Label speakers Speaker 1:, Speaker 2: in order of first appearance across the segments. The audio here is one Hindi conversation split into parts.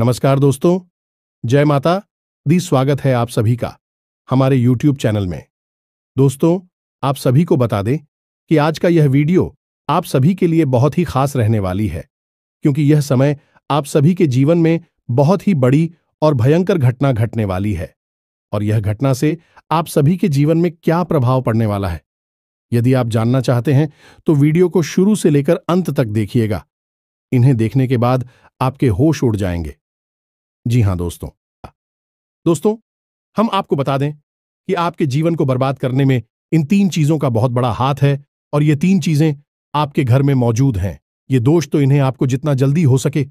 Speaker 1: नमस्कार दोस्तों, जय माता दी। स्वागत है आप सभी का हमारे YouTube चैनल में। दोस्तों, आप सभी को बता दें कि आज का यह वीडियो आप सभी के लिए बहुत ही खास रहने वाली है, क्योंकि यह समय आप सभी के जीवन में बहुत ही बड़ी और भयंकर घटना घटने वाली है। और यह घटना से आप सभी के जीवन में क्या प्रभाव पड़ने वाला है, यदि आप जानना चाहते हैं तो वीडियो को शुरू से लेकर अंत तक देखिएगा। इन्हें देखने के बाद आपके होश उड़ जाएंगे। जी हां दोस्तों, हम आपको बता दें कि आपके जीवन को बर्बाद करने में इन 3 चीजों का बहुत बड़ा हाथ है, और ये 3 चीजें आपके घर में मौजूद हैं। ये दोष तो इन्हें आपको जितना जल्दी हो सके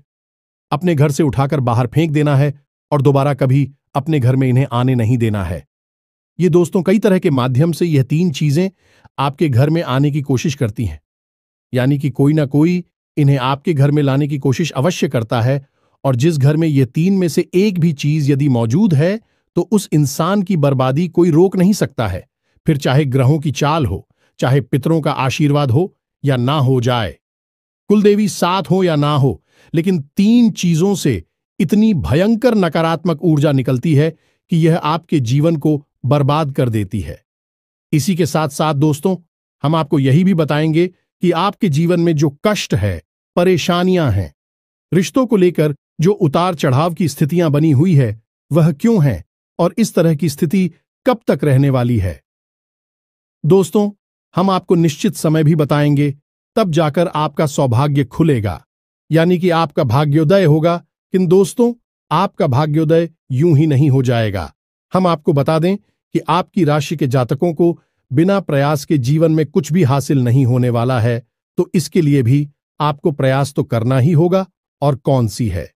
Speaker 1: अपने घर से उठाकर बाहर फेंक देना है और दोबारा कभी अपने घर में इन्हें आने नहीं देना है। ये दोस्तों कई तरह के माध्यम से यह 3 चीजें आपके घर में आने की कोशिश करती हैं, यानी कि कोई ना कोई इन्हें आपके घर में लाने की कोशिश अवश्य करता है। और जिस घर में ये 3 में से एक भी चीज यदि मौजूद है तो उस इंसान की बर्बादी कोई रोक नहीं सकता है। फिर चाहे ग्रहों की चाल हो, चाहे पितरों का आशीर्वाद हो या ना हो जाए, कुलदेवी साथ हो या ना हो, लेकिन 3 चीजों से इतनी भयंकर नकारात्मक ऊर्जा निकलती है कि यह आपके जीवन को बर्बाद कर देती है। इसी के साथ साथ दोस्तों, हम आपको यही भी बताएंगे कि आपके जीवन में जो कष्ट है, परेशानियां हैं, रिश्तों को लेकर जो उतार चढ़ाव की स्थितियां बनी हुई है, वह क्यों है और इस तरह की स्थिति कब तक रहने वाली है। दोस्तों, हम आपको निश्चित समय भी बताएंगे, तब जाकर आपका सौभाग्य खुलेगा, यानी कि आपका भाग्योदय होगा। किंतु दोस्तों, आपका भाग्योदय यूं ही नहीं हो जाएगा। हम आपको बता दें कि आपकी राशि के जातकों को बिना प्रयास के जीवन में कुछ भी हासिल नहीं होने वाला है, तो इसके लिए भी आपको प्रयास तो करना ही होगा। और कौन सी है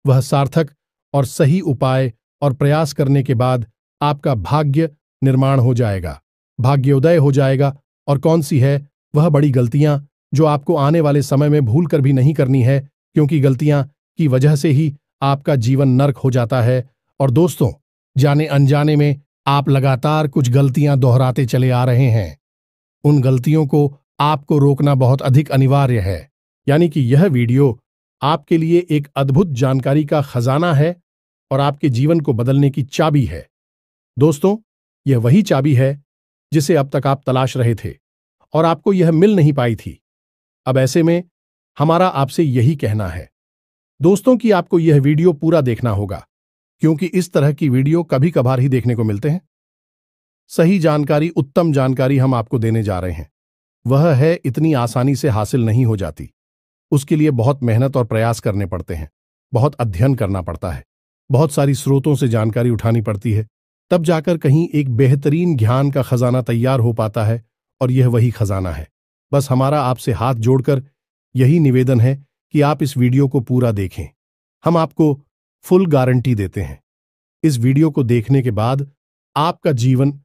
Speaker 1: वह सार्थक और सही उपाय, और प्रयास करने के बाद आपका भाग्य निर्माण हो जाएगा, भाग्योदय हो जाएगा। और कौन सी है वह बड़ी गलतियां जो आपको आने वाले समय में भूल कर भी नहीं करनी है, क्योंकि गलतियां की वजह से ही आपका जीवन नर्क हो जाता है। और दोस्तों, जाने अनजाने में आप लगातार कुछ गलतियां दोहराते चले आ रहे हैं। उन गलतियों को आपको रोकना बहुत अधिक अनिवार्य है, यानी कि यह वीडियो आपके लिए एक अद्भुत जानकारी का खजाना है और आपके जीवन को बदलने की चाबी है। दोस्तों, यह वही चाबी है जिसे अब तक आप तलाश रहे थे और आपको यह मिल नहीं पाई थी। अब ऐसे में हमारा आपसे यही कहना है दोस्तों कि आपको यह वीडियो पूरा देखना होगा, क्योंकि इस तरह की वीडियो कभी कभार ही देखने को मिलते हैं। सही जानकारी, उत्तम जानकारी हम आपको देने जा रहे हैं। वह है इतनी आसानी से हासिल नहीं हो जाती। उसके लिए बहुत मेहनत और प्रयास करने पड़ते हैं, बहुत अध्ययन करना पड़ता है, बहुत सारी स्रोतों से जानकारी उठानी पड़ती है, तब जाकर कहीं एक बेहतरीन ज्ञान का खजाना तैयार हो पाता है। और यह वही खजाना है। बस हमारा आपसे हाथ जोड़कर यही निवेदन है कि आप इस वीडियो को पूरा देखें। हम आपको फुल गारंटी देते हैं, इस वीडियो को देखने के बाद आपका जीवन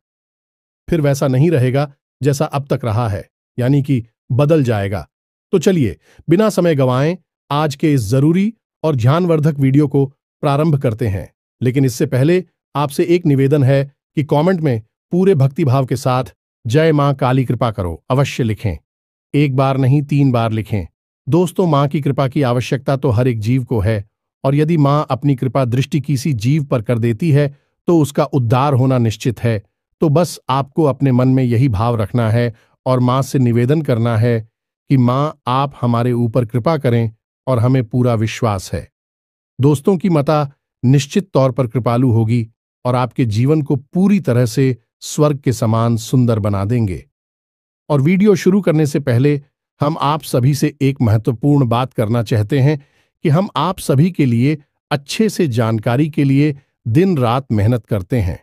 Speaker 1: फिर वैसा नहीं रहेगा जैसा अब तक रहा है, यानी कि बदल जाएगा। तो चलिए बिना समय गंवाएं आज के इस जरूरी और ध्यानवर्धक वीडियो को प्रारंभ करते हैं। लेकिन इससे पहले आपसे एक निवेदन है कि कमेंट में पूरे भक्तिभाव के साथ जय मां काली कृपा करो अवश्य लिखें। 1 बार नहीं 3 बार लिखें। दोस्तों, मां की कृपा की आवश्यकता तो हर एक जीव को है, और यदि मां अपनी कृपा दृष्टि किसी जीव पर कर देती है तो उसका उद्धार होना निश्चित है। तो बस आपको अपने मन में यही भाव रखना है और मां से निवेदन करना है कि मां, आप हमारे ऊपर कृपा करें, और हमें पूरा विश्वास है दोस्तों की माता निश्चित तौर पर कृपालु होगी और आपके जीवन को पूरी तरह से स्वर्ग के समान सुंदर बना देंगे। और वीडियो शुरू करने से पहले हम आप सभी से एक महत्वपूर्ण बात करना चाहते हैं कि हम आप सभी के लिए अच्छे से जानकारी के लिए दिन रात मेहनत करते हैं।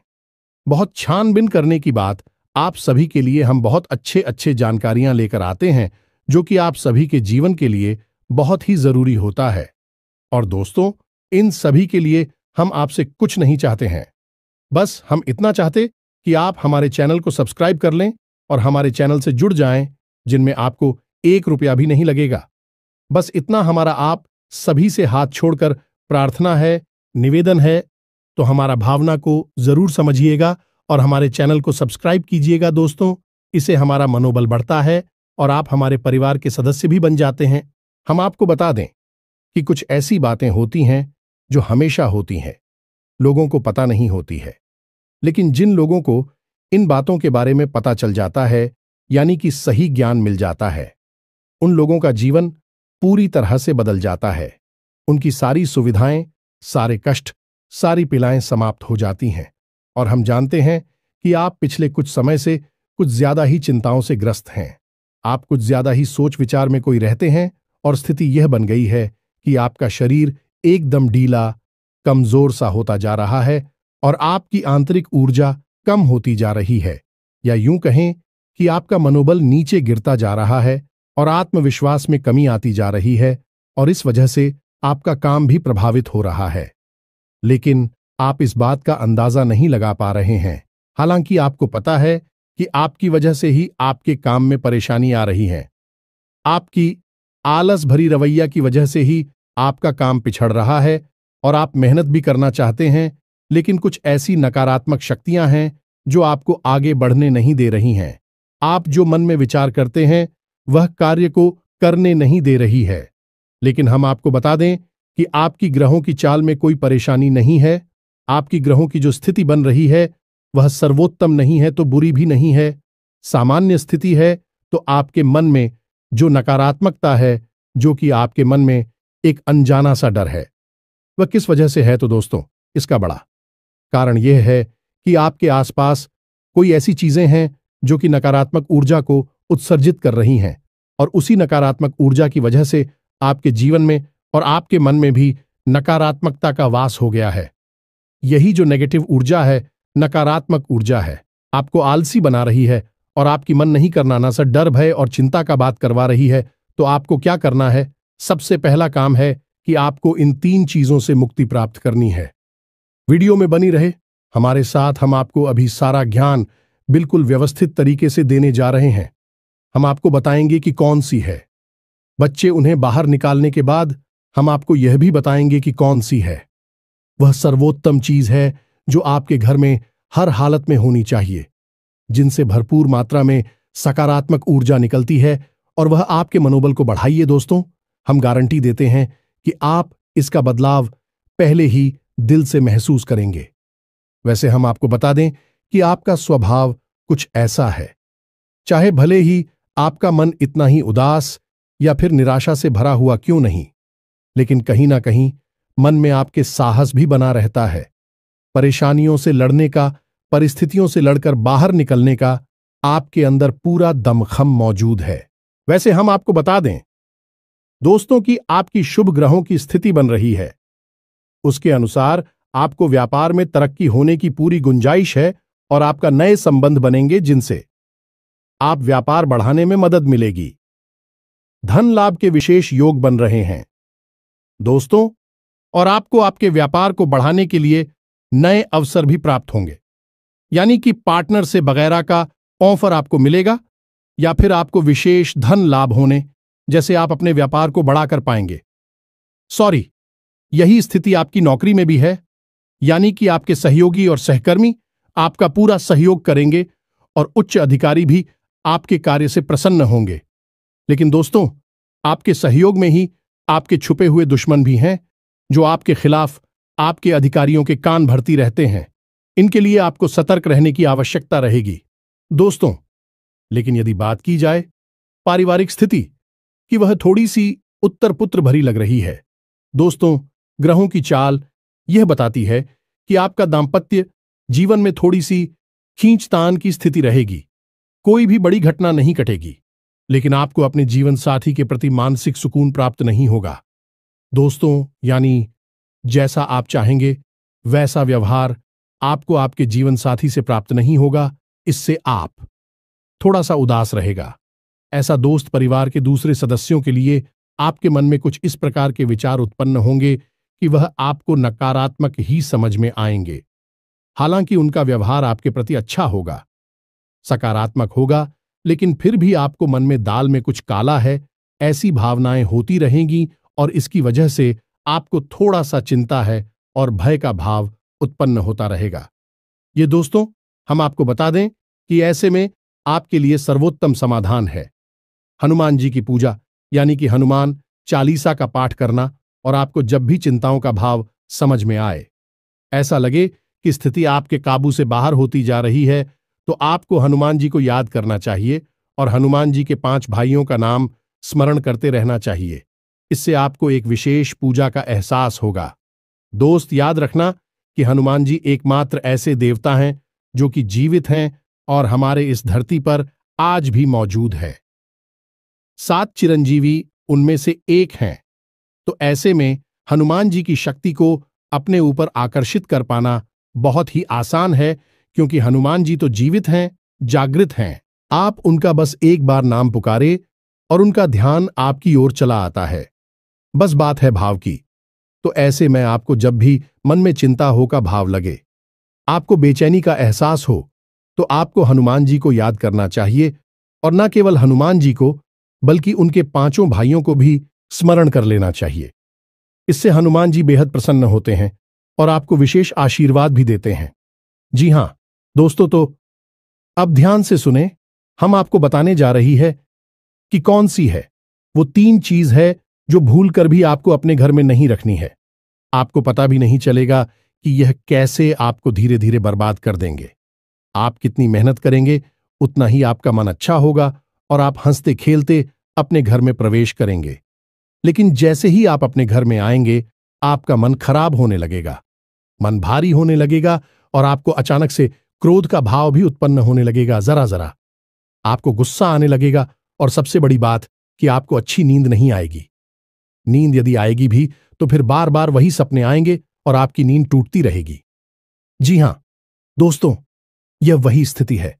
Speaker 1: बहुत छानबीन करने की बात, आप सभी के लिए हम बहुत अच्छे जानकारियां लेकर आते हैं, जो कि आप सभी के जीवन के लिए बहुत ही जरूरी होता है। और दोस्तों, इन सभी के लिए हम आपसे कुछ नहीं चाहते हैं, बस हम इतना चाहते कि आप हमारे चैनल को सब्सक्राइब कर लें और हमारे चैनल से जुड़ जाएं, जिनमें आपको 1 रुपया भी नहीं लगेगा। बस इतना हमारा आप सभी से हाथ छोड़कर प्रार्थना है, निवेदन है। तो हमारा भावना को जरूर समझिएगा और हमारे चैनल को सब्सक्राइब कीजिएगा दोस्तों। इससे हमारा मनोबल बढ़ता है और आप हमारे परिवार के सदस्य भी बन जाते हैं। हम आपको बता दें कि कुछ ऐसी बातें होती हैं जो हमेशा होती हैं, लोगों को पता नहीं होती है। लेकिन जिन लोगों को इन बातों के बारे में पता चल जाता है, यानी कि सही ज्ञान मिल जाता है, उन लोगों का जीवन पूरी तरह से बदल जाता है। उनकी सारी सुविधाएं, सारे कष्ट, सारी पीड़ाएं समाप्त हो जाती हैं। और हम जानते हैं कि आप पिछले कुछ समय से कुछ ज्यादा ही चिंताओं से ग्रस्त हैं। आप कुछ ज्यादा ही सोच विचार में कोई रहते हैं और स्थिति यह बन गई है कि आपका शरीर एकदम ढीला, कमजोर सा होता जा रहा है और आपकी आंतरिक ऊर्जा कम होती जा रही है, या यूं कहें कि आपका मनोबल नीचे गिरता जा रहा है और आत्मविश्वास में कमी आती जा रही है, और इस वजह से आपका काम भी प्रभावित हो रहा है। लेकिन आप इस बात का अंदाजा नहीं लगा पा रहे हैं। हालांकि आपको पता है कि आपकी वजह से ही आपके काम में परेशानी आ रही है। आपकी आलस भरी रवैया की वजह से ही आपका काम पिछड़ रहा है और आप मेहनत भी करना चाहते हैं, लेकिन कुछ ऐसी नकारात्मक शक्तियां हैं जो आपको आगे बढ़ने नहीं दे रही हैं। आप जो मन में विचार करते हैं वह कार्य को करने नहीं दे रही है। लेकिन हम आपको बता दें कि आपकी ग्रहों की चाल में कोई परेशानी नहीं है। आपकी ग्रहों की जो स्थिति बन रही है वह सर्वोत्तम नहीं है तो बुरी भी नहीं है, सामान्य स्थिति है। तो आपके मन में जो नकारात्मकता है, जो कि आपके मन में एक अनजाना सा डर है, वह किस वजह से है? तो दोस्तों, इसका बड़ा कारण यह है कि आपके आसपास कोई ऐसी चीजें हैं जो कि नकारात्मक ऊर्जा को उत्सर्जित कर रही हैं, और उसी नकारात्मक ऊर्जा की वजह से आपके जीवन में और आपके मन में भी नकारात्मकता का वास हो गया है। यही जो नेगेटिव ऊर्जा है, नकारात्मक ऊर्जा है, आपको आलसी बना रही है और आपकी मन नहीं करना ना सा डर, भय और चिंता का बात करवा रही है। तो आपको क्या करना है? सबसे पहला काम है कि आपको इन 3 चीजों से मुक्ति प्राप्त करनी है। वीडियो में बनी रहे हमारे साथ। हम आपको अभी सारा ज्ञान बिल्कुल व्यवस्थित तरीके से देने जा रहे हैं। हम आपको बताएंगे कि कौन सी है बच्चे, उन्हें बाहर निकालने के बाद हम आपको यह भी बताएंगे कि कौन सी है वह सर्वोत्तम चीज है जो आपके घर में हर हालत में होनी चाहिए, जिनसे भरपूर मात्रा में सकारात्मक ऊर्जा निकलती है, और वह आपके मनोबल को बढ़ाइए। दोस्तों, हम गारंटी देते हैं कि आप इसका बदलाव पहले ही दिल से महसूस करेंगे। वैसे हम आपको बता दें कि आपका स्वभाव कुछ ऐसा है, चाहे भले ही आपका मन इतना ही उदास या फिर निराशा से भरा हुआ क्यों नहीं, लेकिन कहीं ना कहीं मन में आपके साहस भी बना रहता है। परेशानियों से लड़ने का, परिस्थितियों से लड़कर बाहर निकलने का आपके अंदर पूरा दमखम मौजूद है। वैसे हम आपको बता दें दोस्तों कि आपकी शुभ ग्रहों की स्थिति बन रही है, उसके अनुसार आपको व्यापार में तरक्की होने की पूरी गुंजाइश है और आपका नए संबंध बनेंगे जिनसे आप व्यापार बढ़ाने में मदद मिलेगी। धन लाभ के विशेष योग बन रहे हैं दोस्तों, और आपको आपके व्यापार को बढ़ाने के लिए नए अवसर भी प्राप्त होंगे, यानी कि पार्टनर से वगैरह का ऑफर आपको मिलेगा, या फिर आपको विशेष धन लाभ होने जैसे आप अपने व्यापार को बढ़ा कर पाएंगे। सॉरी, यही स्थिति आपकी नौकरी में भी है, यानी कि आपके सहयोगी और सहकर्मी आपका पूरा सहयोग करेंगे और उच्च अधिकारी भी आपके कार्य से प्रसन्न होंगे। लेकिन दोस्तों, आपके सहयोग में ही आपके छुपे हुए दुश्मन भी हैं जो आपके खिलाफ आपके अधिकारियों के कान भरती रहते हैं। इनके लिए आपको सतर्क रहने की आवश्यकता रहेगी दोस्तों। लेकिन यदि बात की जाए पारिवारिक स्थिति की, वह थोड़ी सी उत्तर पुत्र भरी लग रही है दोस्तों। ग्रहों की चाल यह बताती है कि आपका दांपत्य जीवन में थोड़ी सी खींचतान की स्थिति रहेगी। कोई भी बड़ी घटना नहीं घटेगी, लेकिन आपको अपने जीवन साथी के प्रति मानसिक सुकून प्राप्त नहीं होगा दोस्तों। यानी जैसा आप चाहेंगे वैसा व्यवहार आपको आपके जीवन साथी से प्राप्त नहीं होगा। इससे आप थोड़ा सा उदास रहेगा। ऐसा दोस्त परिवार के दूसरे सदस्यों के लिए आपके मन में कुछ इस प्रकार के विचार उत्पन्न होंगे कि वह आपको नकारात्मक ही समझ में आएंगे। हालांकि उनका व्यवहार आपके प्रति अच्छा होगा, सकारात्मक होगा, लेकिन फिर भी आपको मन में दाल में कुछ काला है, ऐसी भावनाएं होती रहेंगी, और इसकी वजह से आपको थोड़ा सा चिंता है और भय का भाव उत्पन्न होता रहेगा। ये दोस्तों, हम आपको बता दें कि ऐसे में आपके लिए सर्वोत्तम समाधान है हनुमान जी की पूजा, यानी कि हनुमान चालीसा का पाठ करना। और आपको जब भी चिंताओं का भाव समझ में आए, ऐसा लगे कि स्थिति आपके काबू से बाहर होती जा रही है, तो आपको हनुमान जी को याद करना चाहिए और हनुमान जी के 5 भाइयों का नाम स्मरण करते रहना चाहिए। इससे आपको एक विशेष पूजा का एहसास होगा। दोस्त, याद रखना कि हनुमान जी एकमात्र ऐसे देवता हैं जो कि जीवित हैं और हमारे इस धरती पर आज भी मौजूद है। 7 चिरंजीवी उनमें से एक हैं, तो ऐसे में हनुमान जी की शक्ति को अपने ऊपर आकर्षित कर पाना बहुत ही आसान है, क्योंकि हनुमान जी तो जीवित हैं, जागृत हैं। आप उनका बस एक बार नाम पुकारे और उनका ध्यान आपकी ओर चला आता है। बस बात है भाव की। तो ऐसे में आपको जब भी मन में चिंता हो का भाव लगे, आपको बेचैनी का एहसास हो, तो आपको हनुमान जी को याद करना चाहिए और न केवल हनुमान जी को बल्कि उनके 5 भाइयों को भी स्मरण कर लेना चाहिए। इससे हनुमान जी बेहद प्रसन्न होते हैं और आपको विशेष आशीर्वाद भी देते हैं। जी हां दोस्तों, तो अब ध्यान से सुने। हम आपको बताने जा रही है कि कौन सी है वो 3 चीज है जो भूल कर भी आपको अपने घर में नहीं रखनी है। आपको पता भी नहीं चलेगा कि यह कैसे आपको धीरे धीरे बर्बाद कर देंगे। आप कितनी मेहनत करेंगे उतना ही आपका मन अच्छा होगा और आप हंसते खेलते अपने घर में प्रवेश करेंगे। लेकिन जैसे ही आप अपने घर में आएंगे, आपका मन खराब होने लगेगा, मन भारी होने लगेगा और आपको अचानक से क्रोध का भाव भी उत्पन्न होने लगेगा। जरा जरा आपको गुस्सा आने लगेगा और सबसे बड़ी बात कि आपको अच्छी नींद नहीं आएगी। नींद यदि आएगी भी तो फिर बार बार वही सपने आएंगे और आपकी नींद टूटती रहेगी। जी हां दोस्तों, यह वही स्थिति है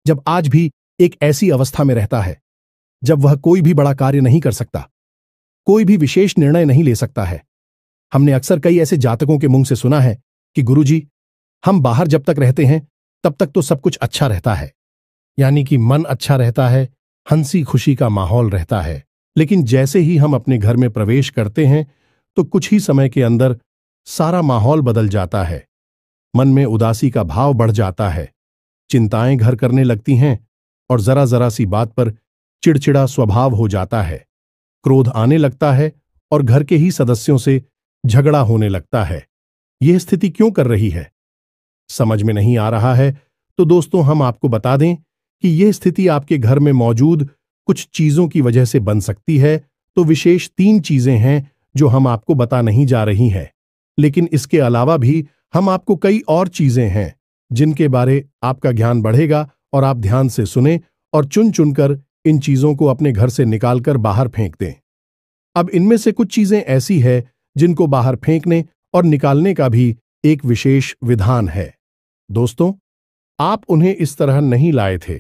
Speaker 1: जब आज भी एक ऐसी अवस्था में रहता है जब वह कोई भी बड़ा कार्य नहीं कर सकता, कोई भी विशेष निर्णय नहीं ले सकता है। हमने अक्सर कई ऐसे जातकों के मुंह से सुना है कि गुरुजी, हम बाहर जब तक रहते हैं तब तक तो सब कुछ अच्छा रहता है, यानी कि मन अच्छा रहता है, हंसी खुशी का माहौल रहता है। लेकिन जैसे ही हम अपने घर में प्रवेश करते हैं तो कुछ ही समय के अंदर सारा माहौल बदल जाता है। मन में उदासी का भाव बढ़ जाता है, चिंताएं घर करने लगती हैं और जरा जरा सी बात पर चिड़चिड़ा स्वभाव हो जाता है, क्रोध आने लगता है और घर के ही सदस्यों से झगड़ा होने लगता है। यह स्थिति क्यों कर रही है, समझ में नहीं आ रहा है? तो दोस्तों, हम आपको बता दें कि यह स्थिति आपके घर में मौजूद कुछ चीजों की वजह से बन सकती है। तो विशेष 3 चीजें हैं जो हम आपको बता नहीं जा रही हैं, लेकिन इसके अलावा भी हम आपको कई और चीजें हैं जिनके बारे आपका ज्ञान बढ़ेगा और आप ध्यान से सुने और चुन चुनकर इन चीजों को अपने घर से निकालकर बाहर फेंक दें। अब इनमें से कुछ चीजें ऐसी है जिनको बाहर फेंकने और निकालने का भी एक विशेष विधान है। दोस्तों, आप उन्हें इस तरह नहीं लाए थे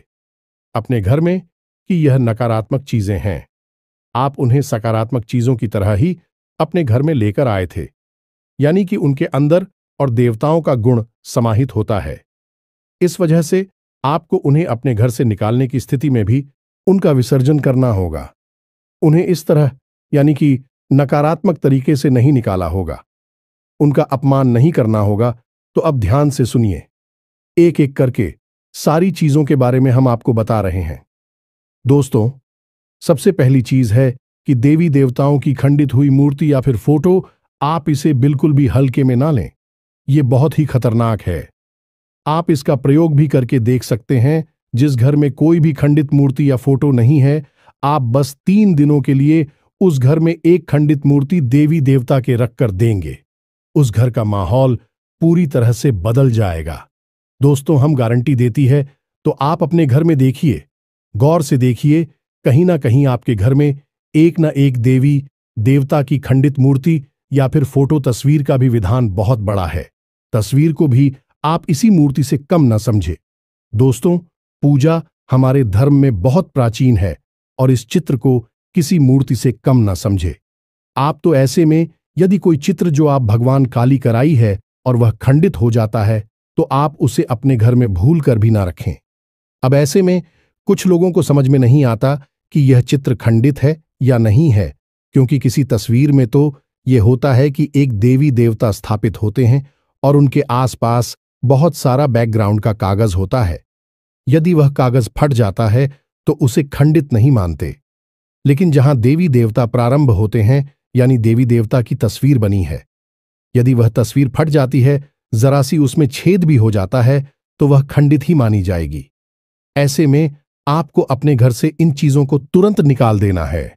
Speaker 1: अपने घर में कि यह नकारात्मक चीजें हैं। आप उन्हें सकारात्मक चीजों की तरह ही अपने घर में लेकर आए थे, यानी कि उनके अंदर और देवताओं का गुण समाहित होता है। इस वजह से आपको उन्हें अपने घर से निकालने की स्थिति में भी उनका विसर्जन करना होगा। उन्हें इस तरह यानी कि नकारात्मक तरीके से नहीं निकाला होगा, उनका अपमान नहीं करना होगा। तो अब ध्यान से सुनिए, एक एक करके सारी चीजों के बारे में हम आपको बता रहे हैं। दोस्तों, सबसे पहली चीज है कि देवी देवताओं की खंडित हुई मूर्ति या फिर फोटो, आप इसे बिल्कुल भी हल्के में ना लें। यह बहुत ही खतरनाक है। आप इसका प्रयोग भी करके देख सकते हैं। जिस घर में कोई भी खंडित मूर्ति या फोटो नहीं है, आप बस 3 दिनों के लिए उस घर में एक खंडित मूर्ति देवी देवता के रखकर देंगे, उस घर का माहौल पूरी तरह से बदल जाएगा। दोस्तों, हम गारंटी देती है। तो आप अपने घर में देखिए, गौर से देखिए, कहीं ना कहीं आपके घर में एक न एक देवी देवता की खंडित मूर्ति या फिर फोटो तस्वीर का भी विधान बहुत बड़ा है। तस्वीर को भी आप इसी मूर्ति से कम न समझे। दोस्तों, पूजा हमारे धर्म में बहुत प्राचीन है और इस चित्र को किसी मूर्ति से कम न समझे। आप तो ऐसे में यदि कोई चित्र जो आप भगवान काली कराई है और वह खंडित हो जाता है, तो आप उसे अपने घर में भूल कर भी ना रखें। अब ऐसे में कुछ लोगों को समझ में नहीं आता कि यह चित्र खंडित है या नहीं है, क्योंकि किसी तस्वीर में तो यह होता है कि एक देवी देवता स्थापित होते हैं और उनके आसपास बहुत सारा बैकग्राउंड का कागज होता है। यदि वह कागज फट जाता है तो उसे खंडित नहीं मानते। लेकिन जहां देवी देवता प्रारंभ होते हैं, यानी देवी देवता की तस्वीर बनी है, यदि वह तस्वीर फट जाती है, जरा सी उसमें छेद भी हो जाता है, तो वह खंडित ही मानी जाएगी। ऐसे में आपको अपने घर से इन चीजों को तुरंत निकाल देना है,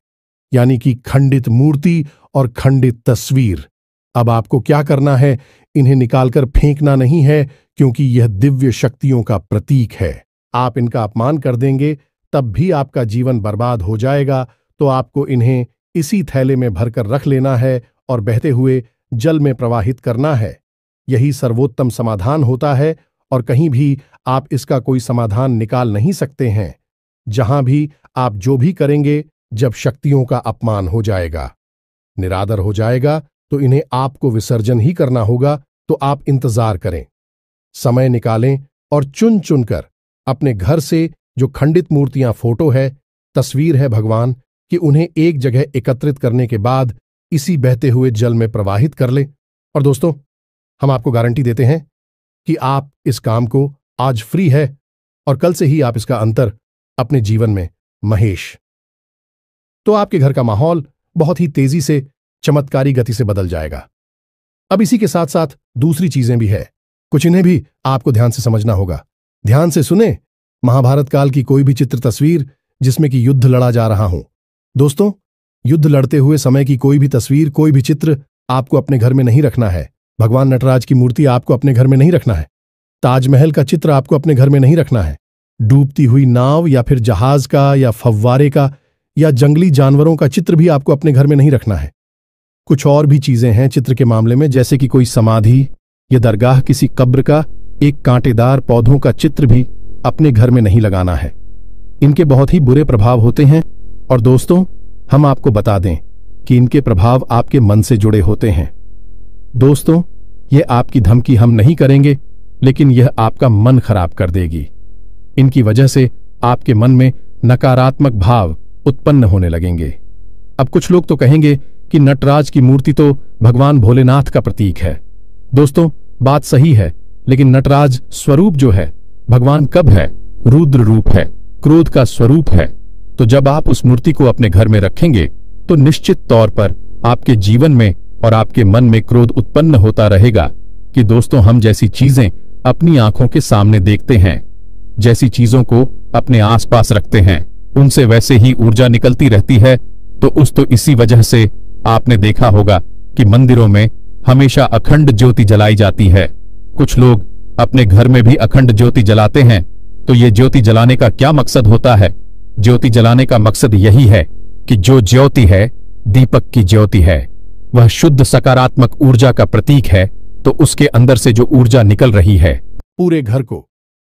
Speaker 1: यानी कि खंडित मूर्ति और खंडित तस्वीर। अब आपको क्या करना है? इन्हें निकालकर फेंकना नहीं है, क्योंकि यह दिव्य शक्तियों का प्रतीक है। आप इनका अपमान कर देंगे तब भी आपका जीवन बर्बाद हो जाएगा। तो आपको इन्हें इसी थैले में भरकर रख लेना है और बहते हुए जल में प्रवाहित करना है। यही सर्वोत्तम समाधान होता है और कहीं भी आप इसका कोई समाधान निकाल नहीं सकते हैं। जहां भी आप जो भी करेंगे, जब शक्तियों का अपमान हो जाएगा, निरादर हो जाएगा, तो इन्हें आपको विसर्जन ही करना होगा। तो आप इंतजार करें, समय निकालें और चुन चुनकर अपने घर से जो खंडित मूर्तियां, फोटो है, तस्वीर है भगवान कि उन्हें एक जगह एकत्रित करने के बाद इसी बहते हुए जल में प्रवाहित कर लें। और दोस्तों, हम आपको गारंटी देते हैं कि आप इस काम को आज फ्री है और कल से ही आप इसका अंतर अपने जीवन में महेश, तो आपके घर का माहौल बहुत ही तेजी से, चमत्कारी गति से बदल जाएगा। अब इसी के साथ साथ दूसरी चीजें भी है, कुछ इन्हें भी आपको ध्यान से समझना होगा। ध्यान से सुने। महाभारत काल की कोई भी चित्र, तस्वीर जिसमें कि युद्ध लड़ा जा रहा हो, दोस्तों, युद्ध लड़ते हुए समय की कोई भी तस्वीर, कोई भी चित्र आपको अपने घर में नहीं रखना है। भगवान नटराज की मूर्ति आपको अपने घर में नहीं रखना है। ताजमहल का चित्र आपको अपने घर में नहीं रखना है। डूबती हुई नाव या फिर जहाज का या फव्वारे का या जंगली जानवरों का चित्र भी आपको अपने घर में नहीं रखना है। कुछ और भी चीजें हैं चित्र के मामले में, जैसे कि कोई समाधि या दरगाह, किसी कब्र का, एक कांटेदार पौधों का चित्र भी अपने घर में नहीं लगाना है। इनके बहुत ही बुरे प्रभाव होते हैं। और दोस्तों, हम आपको बता दें कि इनके प्रभाव आपके मन से जुड़े होते हैं। दोस्तों, यह आपकी धमकी हम नहीं करेंगे, लेकिन यह आपका मन खराब कर देगी। इनकी वजह से आपके मन में नकारात्मक भाव उत्पन्न होने लगेंगे। अब कुछ लोग तो कहेंगे कि नटराज की मूर्ति तो भगवान भोलेनाथ का प्रतीक है। दोस्तों, बात सही है, लेकिन नटराज स्वरूप जो है, भगवान कब है? रुद्र रूप है, क्रोध का स्वरूप है। तो जब आप उस मूर्ति को अपने घर में रखेंगे, तो निश्चित तौर पर आपके जीवन में और आपके मन में क्रोध उत्पन्न होता रहेगा। कि दोस्तों, हम जैसी चीजें अपनी आंखों के सामने देखते हैं, जैसी चीजों को अपने आसपास रखते हैं, उनसे वैसे ही ऊर्जा निकलती रहती है। तो इसी वजह से आपने देखा होगा कि मंदिरों में हमेशा अखंड ज्योति जलाई जाती है। कुछ लोग अपने घर में भी अखंड ज्योति जलाते हैं। तो ये ज्योति जलाने का क्या मकसद होता है? ज्योति जलाने का मकसद यही है कि जो ज्योति है, दीपक की ज्योति है, वह शुद्ध सकारात्मक ऊर्जा का प्रतीक है। तो उसके अंदर से जो ऊर्जा निकल रही है, पूरे घर को,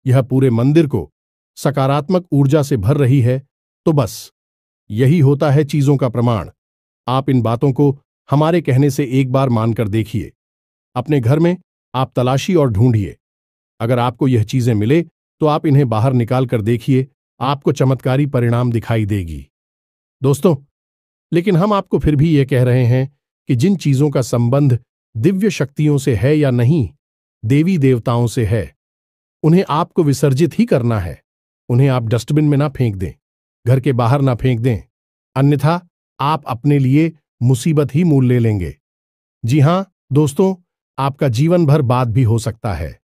Speaker 1: यह पूरे मंदिर को सकारात्मक ऊर्जा से भर रही है। तो बस यही होता है चीजों का प्रमाण। आप इन बातों को हमारे कहने से एक बार मानकर देखिए। अपने घर में आप तलाशी और ढूंढिए। अगर आपको यह चीजें मिले तो आप इन्हें बाहर निकाल कर देखिए, आपको चमत्कारी परिणाम दिखाई देगी। दोस्तों, लेकिन हम आपको फिर भी यह कह रहे हैं कि जिन चीजों का संबंध दिव्य शक्तियों से है या नहीं, देवी देवताओं से है, उन्हें आपको विसर्जित ही करना है। उन्हें आप डस्टबिन में ना फेंक दें, घर के बाहर ना फेंक दें, अन्यथा आप अपने लिए मुसीबत ही मोल ले लेंगे। जी हां दोस्तों, आपका जीवन भर बाद भी हो सकता है।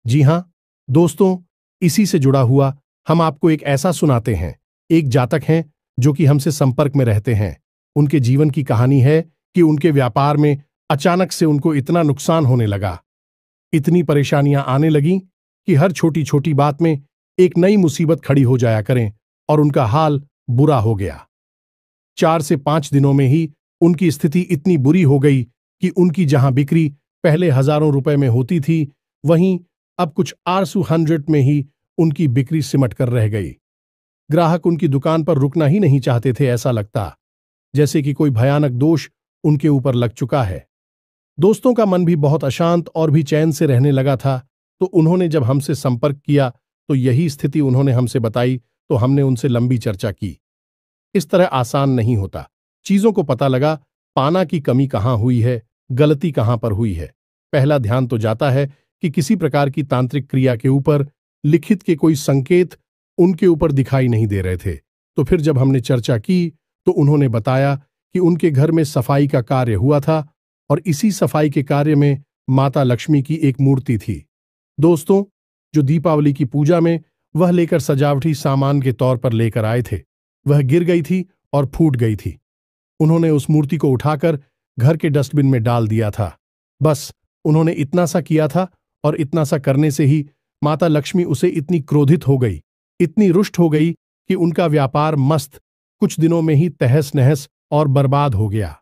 Speaker 1: जी हां दोस्तों, इसी से जुड़ा हुआ हम आपको एक ऐसा सुनाते हैं। एक जातक हैं जो कि हमसे संपर्क में रहते हैं। उनके जीवन की कहानी है कि उनके व्यापार में अचानक से उनको इतना नुकसान होने लगा, इतनी परेशानियां आने लगीं कि हर छोटी छोटी बात में एक नई मुसीबत खड़ी हो जाया करें और उनका हाल बुरा हो गया। 4 से 5 दिनों में ही उनकी स्थिति इतनी बुरी हो गई कि उनकी जहां बिक्री पहले हजारों रुपए में होती थी, वहीं अब कुछ आरसू 100 में ही उनकी बिक्री सिमट कर रह गई। ग्राहक उनकी दुकान पर रुकना ही नहीं चाहते थे। ऐसा लगता जैसे कि कोई भयानक दोष उनके ऊपर लग चुका है। दोस्तों का मन भी बहुत अशांत और भी चैन से रहने लगा था। तो उन्होंने जब हमसे संपर्क किया तो यही स्थिति उन्होंने हमसे बताई। तो हमने उनसे लंबी चर्चा की। इस तरह आसान नहीं होता। चीजों को पता लगा पाना की कमी कहां हुई है, गलती कहां पर हुई है। पहला ध्यान तो जाता है कि किसी प्रकार की तांत्रिक क्रिया के ऊपर लिखित के कोई संकेत उनके ऊपर दिखाई नहीं दे रहे थे। तो फिर जब हमने चर्चा की तो उन्होंने बताया कि उनके घर में सफाई का कार्य हुआ था और इसी सफाई के कार्य में माता लक्ष्मी की एक मूर्ति थी। दोस्तों, जो दीपावली की पूजा में वह लेकर सजावटी सामान के तौर पर लेकर आए थे, वह गिर गई थी और फूट गई थी। उन्होंने उस मूर्ति को उठाकर घर के डस्टबिन में डाल दिया था। बस उन्होंने इतना सा किया था और इतना सा करने से ही माता लक्ष्मी उसे इतनी क्रोधित हो गई, इतनी रुष्ट हो गई कि उनका व्यापार मस्त कुछ दिनों में ही तहस नहस और बर्बाद हो गया।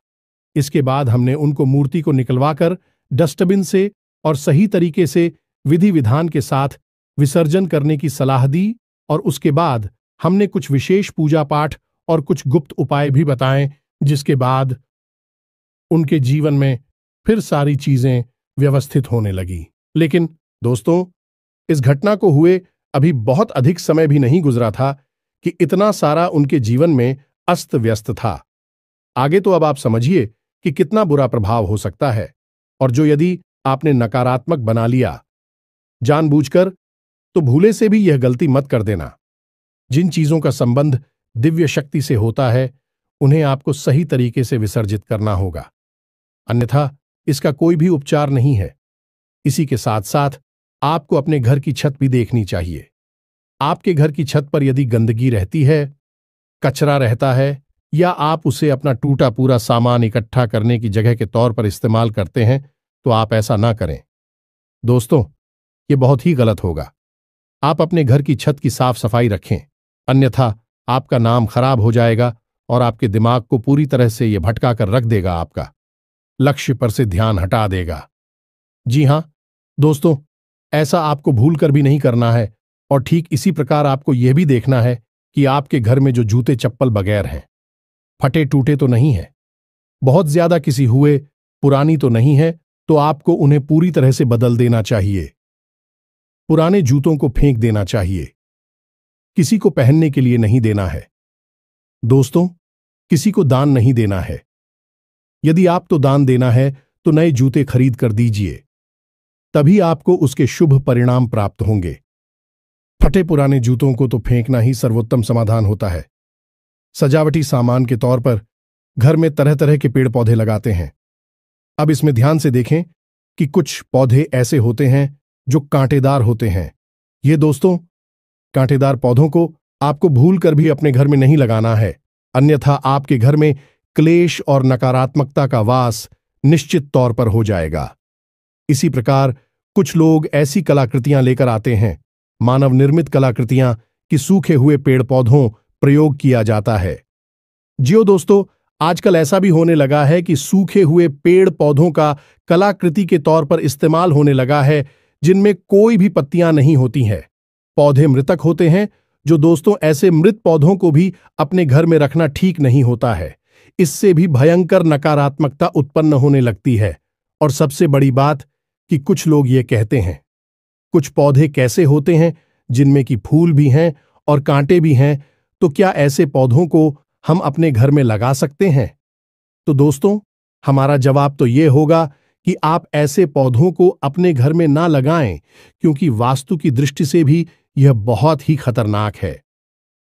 Speaker 1: इसके बाद हमने उनको मूर्ति को निकलवाकर डस्टबिन से और सही तरीके से विधि विधान के साथ विसर्जन करने की सलाह दी और उसके बाद हमने कुछ विशेष पूजा पाठ और कुछ गुप्त उपाय भी बताएं, जिसके बाद उनके जीवन में फिर सारी चीजें व्यवस्थित होने लगी। लेकिन दोस्तों, इस घटना को हुए अभी बहुत अधिक समय भी नहीं गुजरा था कि इतना सारा उनके जीवन में अस्त व्यस्त था। आगे तो अब आप समझिए कि कितना बुरा प्रभाव हो सकता है, और जो यदि आपने नकारात्मक बना लिया जानबूझकर, तो भूले से भी यह गलती मत कर देना। जिन चीजों का संबंध दिव्य शक्ति से होता है, उन्हें आपको सही तरीके से विसर्जित करना होगा, अन्यथा इसका कोई भी उपचार नहीं है। इसी के साथ साथ आपको अपने घर की छत भी देखनी चाहिए। आपके घर की छत पर यदि गंदगी रहती है, कचरा रहता है, या आप उसे अपना टूटा पूरा सामान इकट्ठा करने की जगह के तौर पर इस्तेमाल करते हैं, तो आप ऐसा ना करें। दोस्तों, ये बहुत ही गलत होगा। आप अपने घर की छत की साफ सफाई रखें, अन्यथा आपका नाम खराब हो जाएगा और आपके दिमाग को पूरी तरह से ये भटका कर रख देगा, आपका लक्ष्य पर से ध्यान हटा देगा। जी हां दोस्तों, ऐसा आपको भूल कर भी नहीं करना है। और ठीक इसी प्रकार आपको यह भी देखना है कि आपके घर में जो जूते चप्पल बगैर हैं, फटे टूटे तो नहीं है, बहुत ज्यादा किसी हुए पुरानी तो नहीं है, तो आपको उन्हें पूरी तरह से बदल देना चाहिए। पुराने जूतों को फेंक देना चाहिए, किसी को पहनने के लिए नहीं देना है। दोस्तों, किसी को दान नहीं देना है। यदि आपको दान देना है तो नए जूते खरीद कर दीजिए, तभी आपको उसके शुभ परिणाम प्राप्त होंगे। फटे पुराने जूतों को तो फेंकना ही सर्वोत्तम समाधान होता है। सजावटी सामान के तौर पर घर में तरह तरह के पेड़ पौधे लगाते हैं। अब इसमें ध्यान से देखें कि कुछ पौधे ऐसे होते हैं जो कांटेदार होते हैं। ये दोस्तों, कांटेदार पौधों को आपको भूल कर भी अपने घर में नहीं लगाना है, अन्यथा आपके घर में क्लेश और नकारात्मकता का वास निश्चित तौर पर हो जाएगा। इसी प्रकार कुछ लोग ऐसी कलाकृतियां लेकर आते हैं, मानव निर्मित कलाकृतियां, कि सूखे हुए पेड़ पौधों प्रयोग किया जाता है। जियो दोस्तों, आजकल ऐसा भी होने लगा है कि सूखे हुए पेड़ पौधों का कलाकृति के तौर पर इस्तेमाल होने लगा है, जिनमें कोई भी पत्तियां नहीं होती हैं। पौधे मृतक होते हैं, जो दोस्तों ऐसे मृत पौधों को भी अपने घर में रखना ठीक नहीं होता है। इससे भी भयंकर नकारात्मकता उत्पन्न होने लगती है। और सबसे बड़ी बात कि कुछ लोग ये कहते हैं, कुछ पौधे कैसे होते हैं जिनमें कि फूल भी हैं और कांटे भी हैं, तो क्या ऐसे पौधों को हम अपने घर में लगा सकते हैं? तो दोस्तों, हमारा जवाब तो ये होगा कि आप ऐसे पौधों को अपने घर में ना लगाएं, क्योंकि वास्तु की दृष्टि से भी यह बहुत ही खतरनाक है।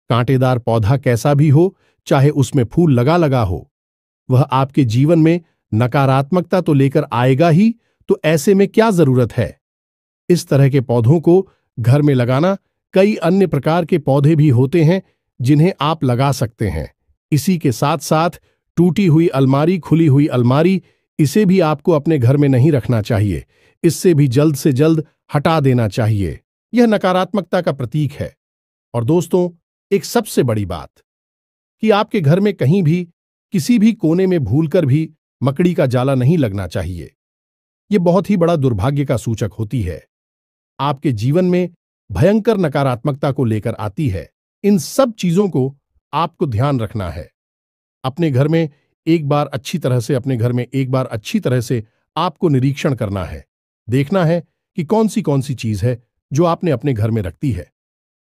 Speaker 1: कांटेदार पौधा कैसा भी हो, चाहे उसमें फूल लगा लगा हो, वह आपके जीवन में नकारात्मकता तो लेकर आएगा ही, तो ऐसे में क्या जरूरत है? इस तरह के पौधों को घर में लगाना, कई अन्य प्रकार के पौधे भी होते हैं जिन्हें आप लगा सकते हैं। इसी के साथ साथ टूटी हुई अलमारी, खुली हुई अलमारी, इसे भी आपको अपने घर में नहीं रखना चाहिए। इससे भी जल्द से जल्द हटा देना चाहिए। यह नकारात्मकता का प्रतीक है। और दोस्तों, एक सबसे बड़ी बात कि आपके घर में कहीं भी किसी भी कोने में भूलकर भी मकड़ी का जाला नहीं लगना चाहिए। यह बहुत ही बड़ा दुर्भाग्य का सूचक होती है, आपके जीवन में भयंकर नकारात्मकता को लेकर आती है। इन सब चीजों को आपको ध्यान रखना है। अपने घर में एक बार अच्छी तरह से आपको निरीक्षण करना है, देखना है कि कौन सी चीज है जो आपने अपने घर में रखती है।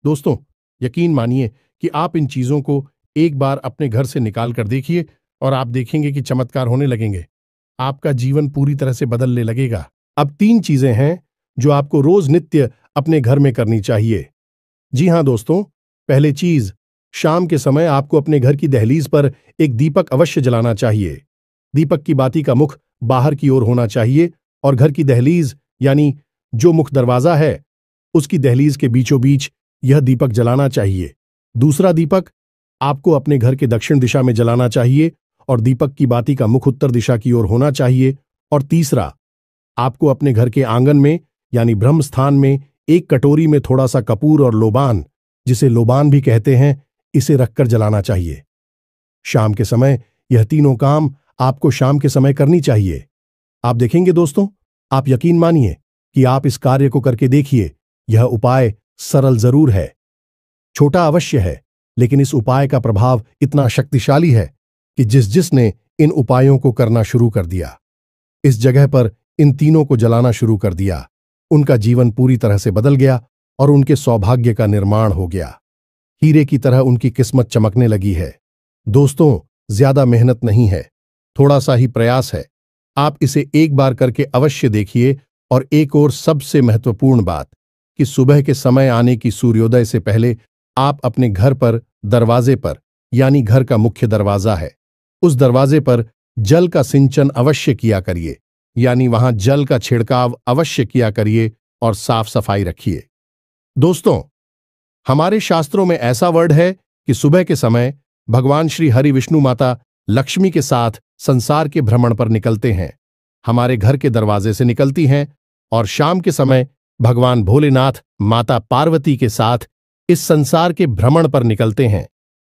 Speaker 1: दोस्तों, यकीन मानिए कि आप इन चीजों को एक बार अपने घर से निकाल कर देखिए और आप देखेंगे कि चमत्कार होने लगेंगे। आपका जीवन पूरी तरह से बदलने लगेगा। अब 3 चीजें हैं जो आपको रोज नित्य अपने घर में करनी चाहिए। जी हां दोस्तों, पहली चीज, शाम के समय आपको अपने घर की दहलीज पर एक दीपक अवश्य जलाना चाहिए। दीपक की बाती का मुख बाहर की ओर होना चाहिए और घर की दहलीज यानी जो मुख्य दरवाजा है उसकी दहलीज के बीचों बीच यह दीपक जलाना चाहिए। दूसरा दीपक आपको अपने घर के दक्षिण दिशा में जलाना चाहिए और दीपक की बाती का मुख उत्तर दिशा की ओर होना चाहिए। और तीसरा, आपको अपने घर के आंगन में यानी ब्रह्म स्थान में एक कटोरी में थोड़ा सा कपूर और लोबान, जिसे लोबान भी कहते हैं, इसे रखकर जलाना चाहिए। शाम के समय यह तीनों काम आपको शाम के समय करनी चाहिए। आप देखेंगे दोस्तों, आप यकीन मानिए कि आप इस कार्य को करके देखिए। यह उपाय सरल जरूर है, छोटा अवश्य है, लेकिन इस उपाय का प्रभाव इतना शक्तिशाली है कि जिसने इन उपायों को करना शुरू कर दिया, इस जगह पर इन तीनों को जलाना शुरू कर दिया, उनका जीवन पूरी तरह से बदल गया और उनके सौभाग्य का निर्माण हो गया। हीरे की तरह उनकी किस्मत चमकने लगी है। दोस्तों, ज्यादा मेहनत नहीं है, थोड़ा सा ही प्रयास है। आप इसे एक बार करके अवश्य देखिए। और एक और सबसे महत्वपूर्ण बात कि सुबह के समय आने की सूर्योदय से पहले आप अपने घर पर दरवाजे पर यानी घर का मुख्य दरवाजा है, उस दरवाजे पर जल का सिंचन अवश्य किया करिए, यानी वहां जल का छिड़काव अवश्य किया करिए और साफ सफाई रखिए। दोस्तों, हमारे शास्त्रों में ऐसा वर्ड है कि सुबह के समय भगवान श्री हरि विष्णु माता लक्ष्मी के साथ संसार के भ्रमण पर निकलते हैं, हमारे घर के दरवाजे से निकलती हैं, और शाम के समय भगवान भोलेनाथ माता पार्वती के साथ इस संसार के भ्रमण पर निकलते हैं।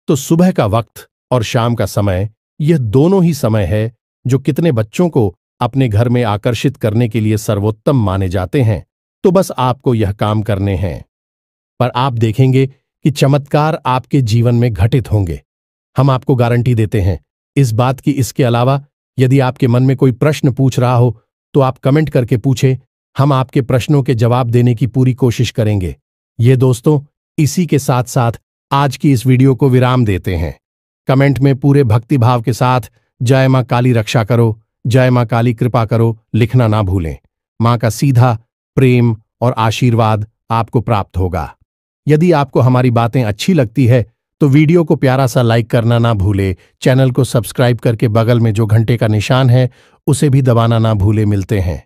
Speaker 1: तो सुबह का वक्त और शाम का समय, यह दोनों ही समय है जो कितने बच्चों को अपने घर में आकर्षित करने के लिए सर्वोत्तम माने जाते हैं। तो बस आपको यह काम करने हैं, पर आप देखेंगे कि चमत्कार आपके जीवन में घटित होंगे। हम आपको गारंटी देते हैं इस बात की। इसके अलावा यदि आपके मन में कोई प्रश्न पूछ रहा हो तो आप कमेंट करके पूछें, हम आपके प्रश्नों के जवाब देने की पूरी कोशिश करेंगे। ये दोस्तों, इसी के साथ साथ आज की इस वीडियो को विराम देते हैं। कमेंट में पूरे भक्तिभाव के साथ जय मां काली रक्षा करो, जय मां काली कृपा करो लिखना ना भूलें। मां का सीधा प्रेम और आशीर्वाद आपको प्राप्त होगा। यदि आपको हमारी बातें अच्छी लगती है तो वीडियो को प्यारा सा लाइक करना ना भूले, चैनल को सब्सक्राइब करके बगल में जो घंटे का निशान है उसे भी दबाना ना भूले। मिलते हैं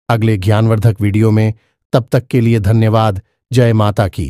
Speaker 1: अगले ज्ञानवर्धक वीडियो में, तब तक के लिए धन्यवाद। जय माता की।